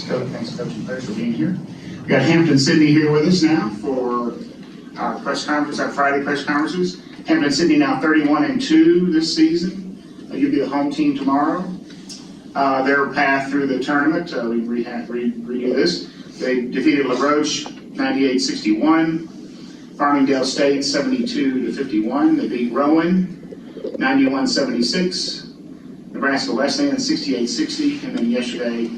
Thanks, Coach. Thanks, Coach and players for being here. We got Hampden-Sydney here with us now for our press conference, our Friday press conferences. Hampden-Sydney now 31-2 this season. You'll be the home team tomorrow. Their path through the tournament, we review this. They defeated La Roche 98-61, Farmingdale State 72-51. They beat Rowan 91-76, Nebraska Wesleyan 68-60, and then yesterday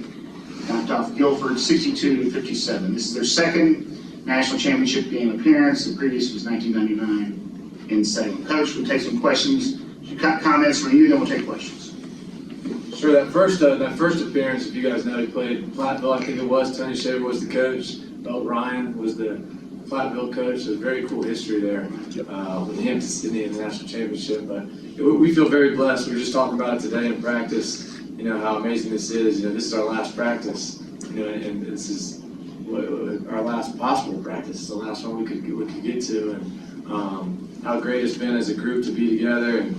knocked off Guilford 62-57. This is their second national championship game appearance. The previous was 1999 in Salem. Coach, we'll take some questions, comments from you, then we'll take questions. Sure. That first appearance, if you guys know, he played Platteville. I think it was Tony Shaver was the coach. Belt Ryan was the Platteville coach. So very cool history there with the Hampden-Sydney in the national championship. But we feel very blessed. We were just talking about it today in practice. You know how amazing this is. You know, this is our last practice. You know, and this is our last possible practice. It's the last one we could get to, and how great it's been as a group to be together. And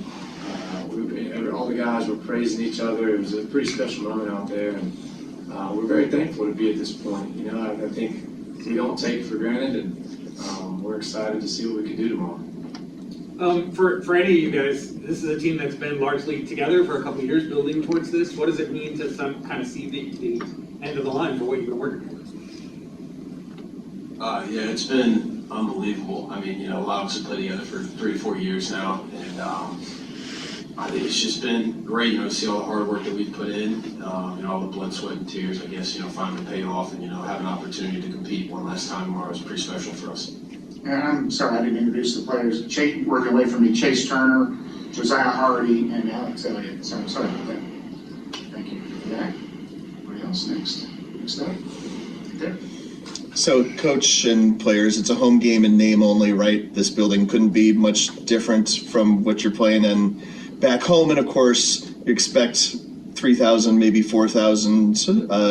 all the guys were praising each other. It was a pretty special moment out there, and we're very thankful to be at this point. You know, I think we don't take it for granted, and we're excited to see what we can do tomorrow. For any of you guys, this is a team that's been largely together for a couple of years building towards this. What does it mean to kind of see the end of the line for what you've been working towards? Yeah, it's been unbelievable. I mean, you know, a lot of us have played together for 3 or 4 years now, and I think it's just been great, you know, to see all the hard work that we've put in, and all the blood, sweat, and tears, I guess, you know, finally pay off, and, you know, have an opportunity to compete one last time tomorrow is pretty special for us. And I'm sorry I didn't introduce the players. Working away from me, Chase Turner, Josiah Hardy, and Alex Elliot. Sorry about that. Thank you for that. What else next? Next up? Okay. So, coach and players, it's a home game in name only, right? This building couldn't be much different from what you're playing in back home, and of course, you expect 3,000, maybe 4,000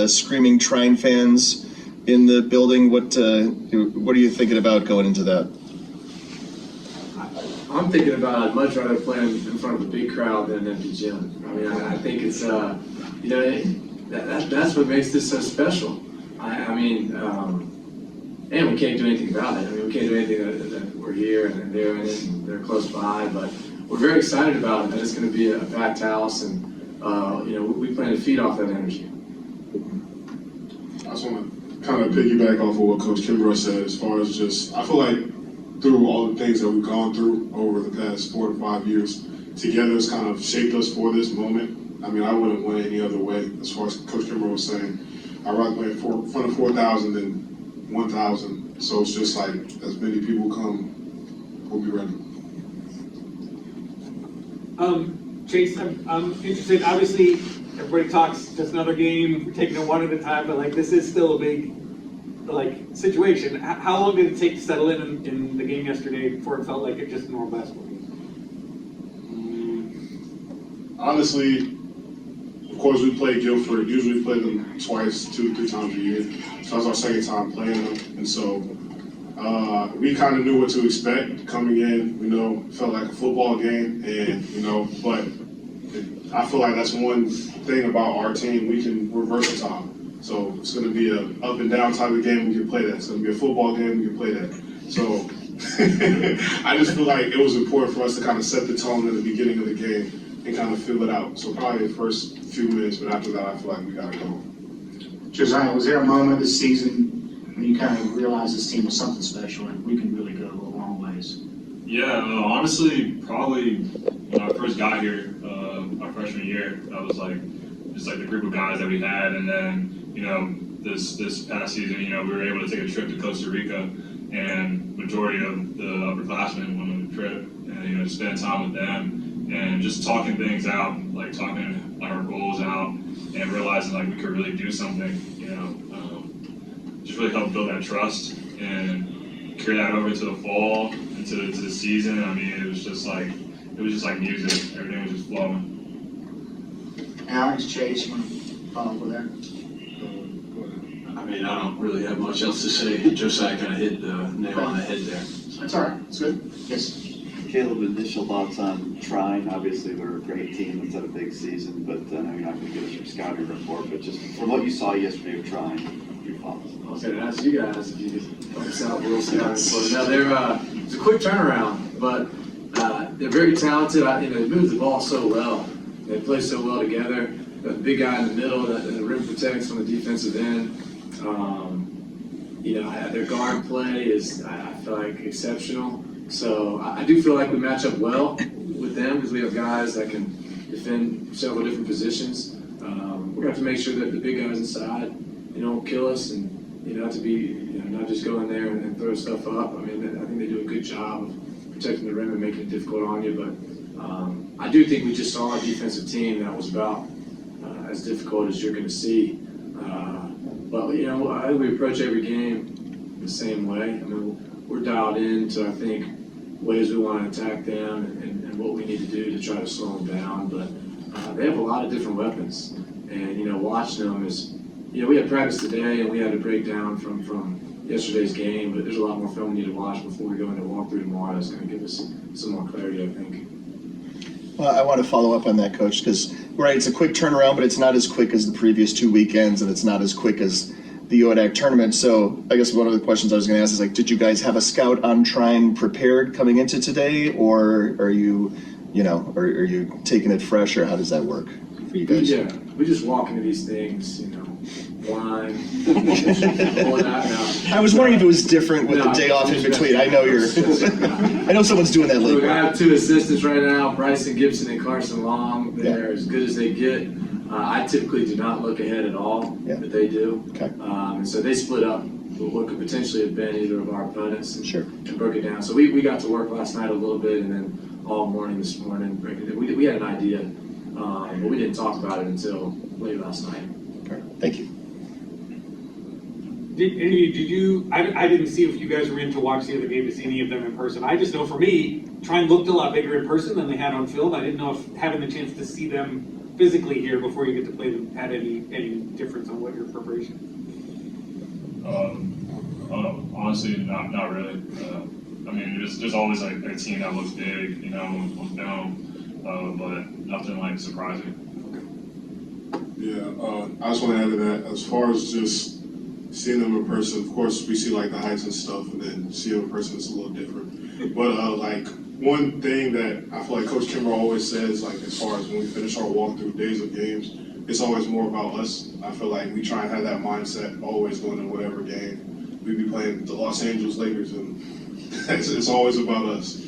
screaming Trine fans in the building. What are you thinking about going into that? I'm thinking about I'd much rather play in front of a big crowd than an empty gym. I mean, I think it's you know, that's what makes this so special. I mean, and we can't do anything about it. I mean, we can't do anything that we're here and they're in it and they're close by, but we're very excited about it, that it's going to be a packed house, and you know, we plan to feed off that energy. I just want to kind of piggyback off of what Coach Kimbrough said, as far as just, I feel like through all the things that we've gone through over the past 4 to 5 years, together has kind of shaped us for this moment. I mean, I wouldn't win any other way, as far as Coach Kimbrough was saying. I'd rather play in front of 4,000 than 1,000. So it's just like, as many people come, we'll be ready. Chase, I'm interested. Obviously, everybody talks just another game, we're taking it one at a time, but like this is still a big situation. How long did it take to settle in the game yesterday before it felt like it just a normal basketball game? Honestly, of course, we play Guilford. Usually we play them twice, 2 or 3 times a year. So that was our second time playing them. And so we kind of knew what to expect coming in. You know, it felt like a football game. And, you know, but I feel like that's one thing about our team. We're versatile. So it's going to be a up and down type of game. We can play that. It's going to be a football game. We can play that. So I just feel like it was important for us to kind of set the tone at the beginning of the game and kind of fill it out. So probably the first few minutes, but after that, I feel like we got to go. Josiah, was there a moment this season when you kind of realized this team was something special and we can really go a long ways? Yeah, honestly, probably when I first got here, my freshman year, that was like just like the group of guys that we had, and then you know this past season, you know, we were able to take a trip to Costa Rica, and majority of the upperclassmen went on the trip, and you know, spend time with them and just talking things out, like talking our goals out, and realizing like we could really do something, you know, just really helped build that trust and carry that over to the fall, into the season. I mean, it was just like music. Everything was just flowing. Alex, Chase, you want to follow up with that? I mean, I don't really have much else to say. Josiah kind of hit the nail on the head there. That's all right. That's good. Yes. Caleb, initial thoughts on trying? Obviously, we're a great team. Let's have a big season, but I know you're not going to give us your scouting report. But just from what you saw yesterday of trying, your thoughts? I was going to ask you guys if you could help us out with a little scouting. No, it's a quick turnaround, but they're very talented. They move the ball so well. They play so well together. The big guy in the middle that the rim protects on the defensive end. Their guard play is, I feel like, exceptional. So I do feel like we match up well with them because we have guys that can defend several different positions. We're going to have to make sure that the big guys inside, don't kill us and, to be, not just go in there and throw stuff up. I mean, I think they do a good job of protecting the rim and making it difficult on you. But I do think we just saw a defensive team that was about as difficult as you're going to see. But, I think we approach every game the same way. I mean, we're dialed into, I think, ways we want to attack them and what we need to do to try to slow them down. But they have a lot of different weapons. And, watching them is, we had practice today and we had a breakdown from yesterday's game, but there's a lot more film we need to watch before we go into walkthrough tomorrow. That's going to give us some more clarity, I think. Well, I want to follow up on that, Coach, because, right, it's a quick turnaround, but it's not as quick as the previous 2 weekends, and it's not as quick as the ODAC tournament. So I guess one of the questions I was going to ask is, did you guys have a scout on Trine prepared coming into today, or are you, are you taking it fresh, or how does that work for you guys? Yeah, we just walk into these things, blind, pulling out now. I was wondering if it was different with the day off in between. I know I know someone's doing that Look, lately. I have 2 assistants right now, Bryson Gibson and Carson Long. They're as good as they get. I typically do not look ahead at all, but they do. Okay. And so they split up what could potentially have been either of our opponents and broke it down. So we got to work last night a little bit and then all morning this morning breaking it. We had an idea, but we didn't talk about it until late last night. Okay. Thank you. Did you, I didn't see if you guys were in to watch the other game to see any of them in person. I just know for me, Trine looked a lot bigger in person than they had on film. I didn't know if having the chance to see them physically here before you get to play them had any difference on what your preparation? Honestly, not really. I mean, there's always like a team that looks big, with film, but nothing like surprising. Yeah, I just want to add to that. As far as just seeing them in person, of course, we see like the heights and stuff, and then seeing them in person is a little different. But one thing that I feel like Coach Kimbrough always says, as far as when we finish our walkthrough days of games, it's always more about us. I feel like we try and have that mindset always going in whatever game. We be playing the Los Angeles Lakers, and it's always about us.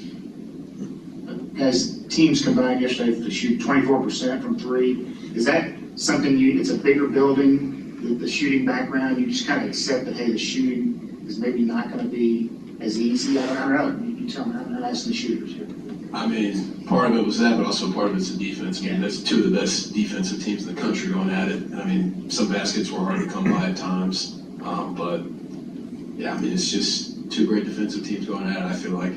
Guys, teams combined yesterday to shoot 24% from 3. Is that something it's a bigger building? The shooting background, you just kind of accept that, hey, the shooting is maybe not going to be as easy. I don't know. You tell me. I'm not asking the shooters here. I mean, part of it was that, but also part of it's the defense. I mean, that's 2 of the best defensive teams in the country going at it. I mean, some baskets were hard to come by at times, but yeah, I mean, it's just 2 great defensive teams going at it. I feel like.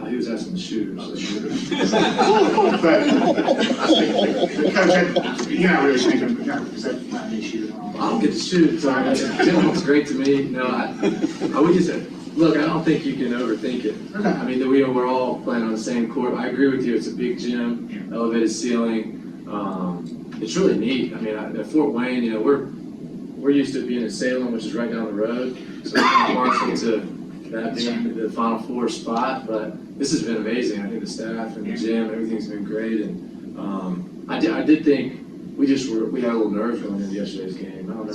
He was asking the shooters. But Coach, you're not really thinking, is that not an issue? I don't get to shoot. So Jim looks great to me. We just look. I don't think you can overthink it. Okay. I mean, we're all playing on the same court. I agree with you. It's a big gym, elevated ceiling. It's really neat. I mean, at Fort Wayne, we're used to being in Salem, which is right down the road. So we're kind of partial to that being the Final Four spot. But this has been amazing. I think the staff and the gym, everything's been great. And I did think we had a little nerve going into yesterday's game. I don't know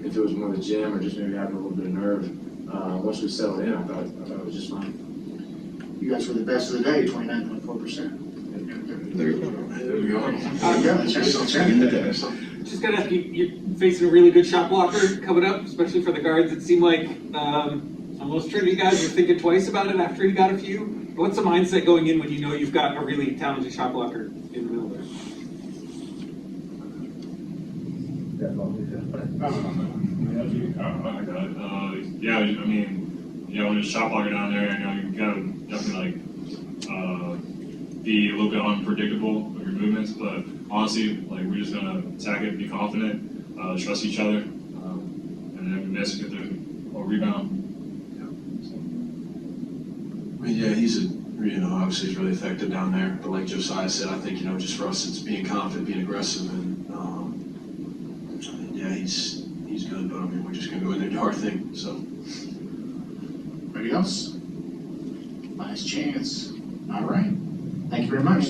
if it was more the gym or just maybe having a little bit of nerve. Once we settled in, I thought it was just fine. You guys were the best of the day, 29.4%. There you go. There we go. Just gotta ask you, you're facing a really good shot blocker coming up, especially for the guards. It seemed like most Trinity guys are thinking twice about it after you got a few. What's the mindset going in when you know you've got a really talented shot blocker in the middle there? Yeah, I mean, when there's a shot blocker down there, you gotta definitely be a little bit unpredictable with your movements. But honestly, we're just gonna attack it, be confident, trust each other, and then we basically get the rebound. I mean, yeah, he's you know, obviously is really effective down there. But like Josiah said, I think, you know, just for us, it's being confident, being aggressive, and yeah, he's good. But I mean, we're just gonna go in there and do our thing. So. Anybody else? Last chance. All right. Thank you very much.